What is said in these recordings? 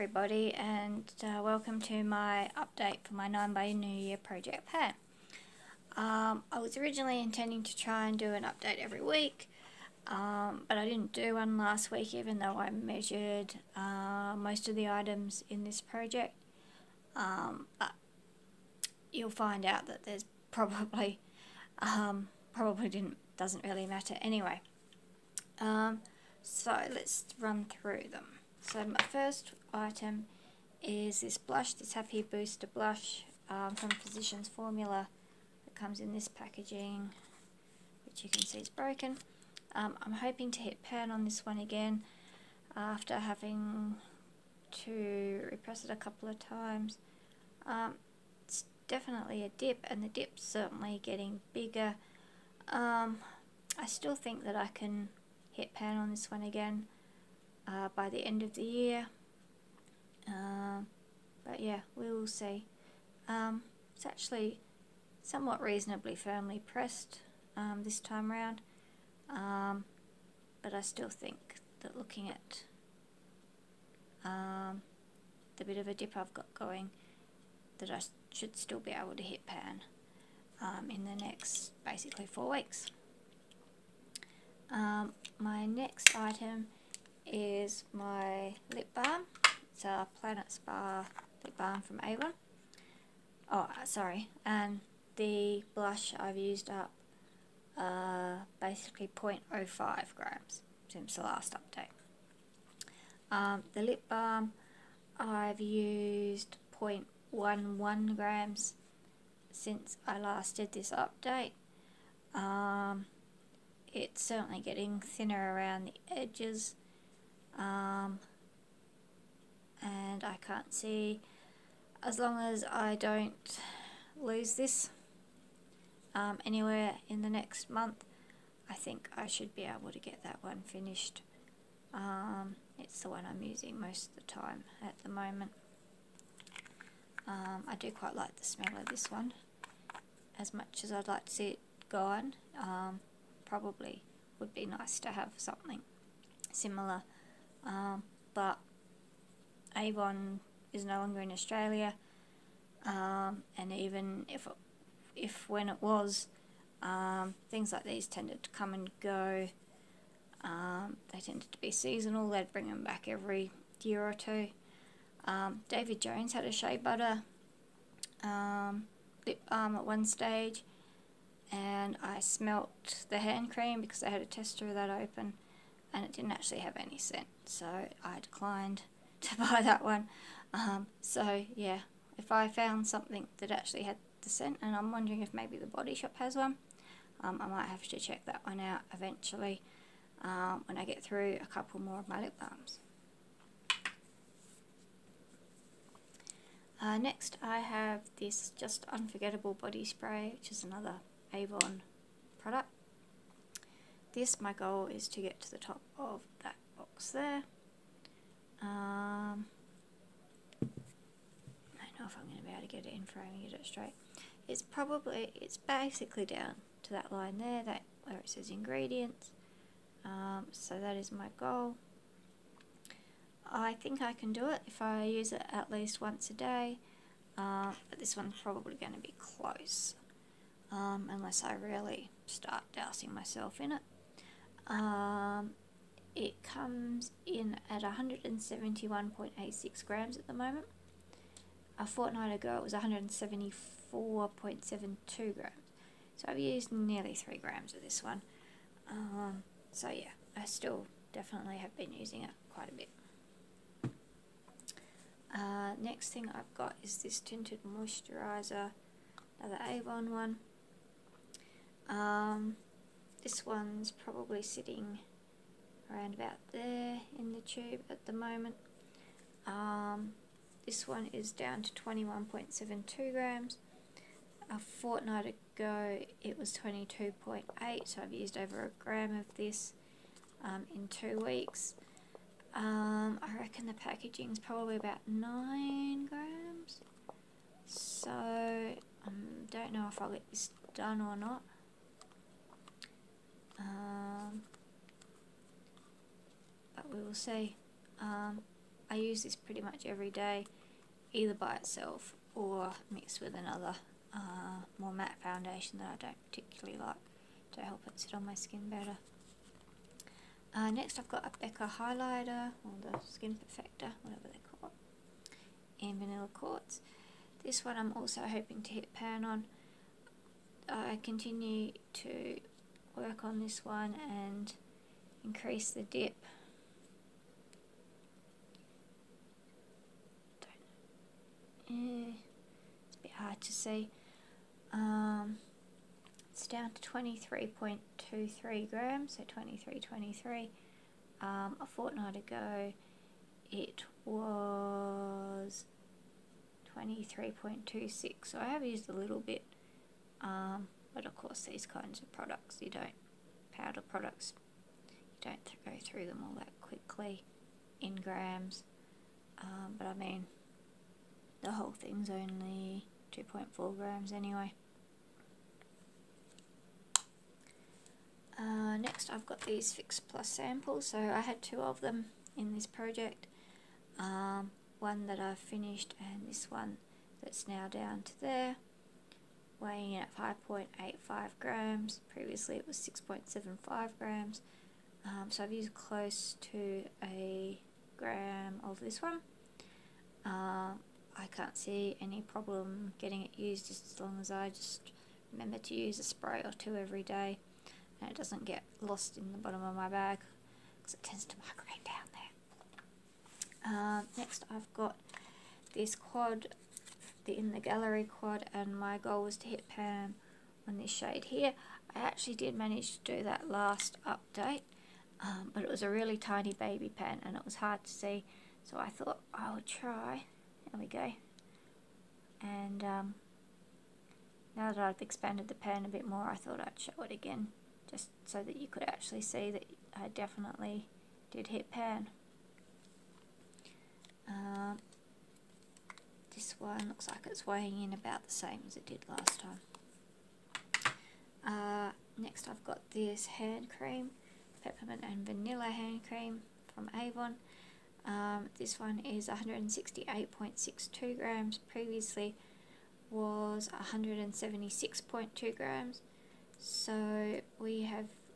everybody, and welcome to my update for my 9 by New Year project pan. I was originally intending to try and do an update every week, but I didn't do one last week even though I measured most of the items in this project. But you'll find out that there's probably doesn't really matter anyway. So let's run through them. So my first item is this blush, this Happy Booster blush from Physicians Formula that comes in this packaging, which you can see is broken. I'm hoping to hit pan on this one again after having to repress it a couple of times. It's definitely a dip, and the dip's certainly getting bigger. I still think that I can hit pan on this one again by the end of the year, but yeah, we will see. It's actually somewhat reasonably firmly pressed this time round, but I still think that looking at the bit of a dip I've got going, that I should still be able to hit pan in the next basically 4 weeks. My next item is my lip balm. It's a Planet Spa lip balm from Avon. And the blush I've used up basically 0.05 grams since the last update. The lip balm I've used 0.11 grams since I last did this update. It's certainly getting thinner around the edges, and I can't see, as long as I don't lose this anywhere in the next month, I think I should be able to get that one finished. It's the one I'm using most of the time at the moment. I do quite like the smell of this one, as much as I'd like to see it gone. Probably would be nice to have something similar, but Avon is no longer in Australia, and even if when it was, things like these tended to come and go. They tended to be seasonal. They'd bring them back every year or two. David Jones had a shea butter lip balm at one stage, and I smelt the hand cream because I had a tester of that open, and it didn't actually have any scent, so I declined to buy that one. So yeah, if I found something that actually had the scent, and I'm wondering if maybe the Body Shop has one, I might have to check that one out eventually when I get through a couple more of my lip balms. Next I have this Just Unforgettable body spray, which is another Avon product. My goal is to get to the top of that box there. I don't know if I'm going to be able to get it in frame and get it straight. It's basically down to that line there, where it says ingredients. So that is my goal. I think I can do it if I use it at least once a day, but this one's probably going to be close, unless I really start dousing myself in it. It comes in at 171.86 grams at the moment. A fortnight ago it was 174.72 grams. So I've used nearly 3 grams of this one. So yeah, I still definitely have been using it quite a bit. Next thing I've got is this tinted moisturiser, another Avon one. This one's probably sitting around about there in the tube at the moment. This one is down to 21.72 grams. A fortnight ago it was 22.8, so I've used over a gram of this in 2 weeks. I reckon the packaging is probably about 9 grams, so don't know if I'll get this done or not. But we will see. I use this pretty much every day, either by itself or mixed with another more matte foundation that I don't particularly like, to help it sit on my skin better. Next I've got a Becca highlighter, or the Skin Perfector, whatever they call it, in Vanilla Quartz. This one I'm also hoping to hit pan on. I continue to work on this one and increase the dip. It's a bit hard to see. It's down to 23.23 grams, so 23.23. A fortnight ago it was 23.26, so I have used a little bit, but of course these kinds of products, powder products, you don't go through them all that quickly in grams, but I mean the whole thing's only 2.4 grams anyway. Next I've got these Fix Plus samples, so I had 2 of them in this project, one that I've finished and this one that's now down to there, weighing in at 5.85 grams. Previously it was 6.75 grams, so I've used close to a gram of this one. I can't see any problem getting it used, just as long as I just remember to use a spray or 2 every day and it doesn't get lost in the bottom of my bag, because it tends to migrate down there. Next I've got this quad, the In the Gallery quad, and my goal was to hit pan on this shade here. I actually did manage to do that last update, but it was a really tiny baby pan and it was hard to see, so I thought I would try. There we go. And now that I've expanded the pan a bit more, I thought I'd show it again, just so that you could actually see that I definitely did hit pan. This one looks like it's weighing in about the same as it did last time. Next I've got this hand cream, peppermint and vanilla hand cream from Avon. This one is 168.62 grams, previously was 176.2 grams, so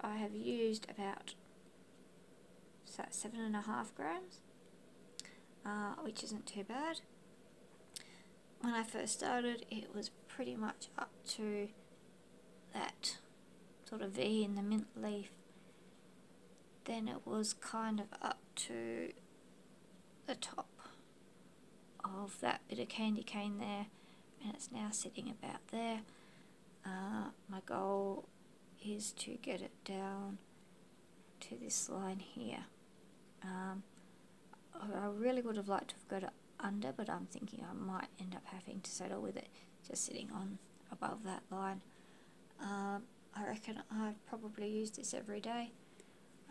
I have used about 7.5 grams, which isn't too bad. When I first started it was pretty much up to that sort of V in the mint leaf, then it was kind of up to the top of that bit of candy cane there, and it's now sitting about there. My goal is to get it down to this line here. I really would have liked to have got it under, but I'm thinking I might end up having to settle with it just sitting on above that line. I reckon I've probably used this every day,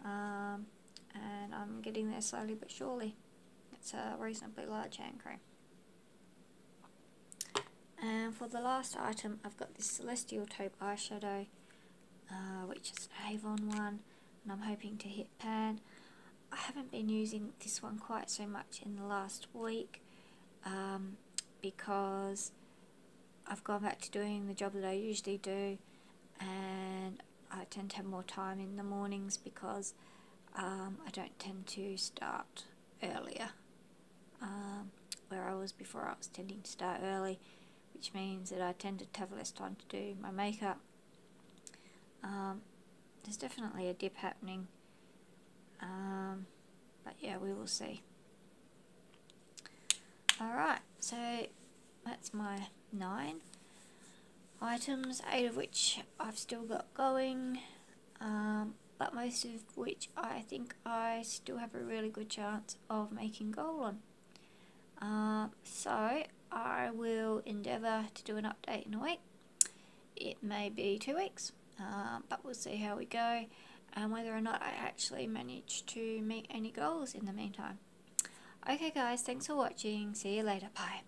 and I'm getting there slowly but surely. It's a reasonably large hand cream. And for the last item I've got this Celestial Taupe eyeshadow, which is an Avon one, and I'm hoping to hit pan. I haven't been using this one quite so much in the last week, because I've gone back to doing the job that I usually do, and I tend to have more time in the mornings because I don't tend to start earlier, where I was before. I was tending to start early, which means that I tended to have less time to do my makeup. There's definitely a dip happening, but yeah, we will see. Alright, so that's my 9 items, 8 of which I've still got going, but most of which I think I still have a really good chance of making goal on. So I will endeavour to do an update in a week. It may be 2 weeks, but we'll see how we go and whether or not I actually manage to meet any goals in the meantime. Okay guys, thanks for watching. See you later. Bye.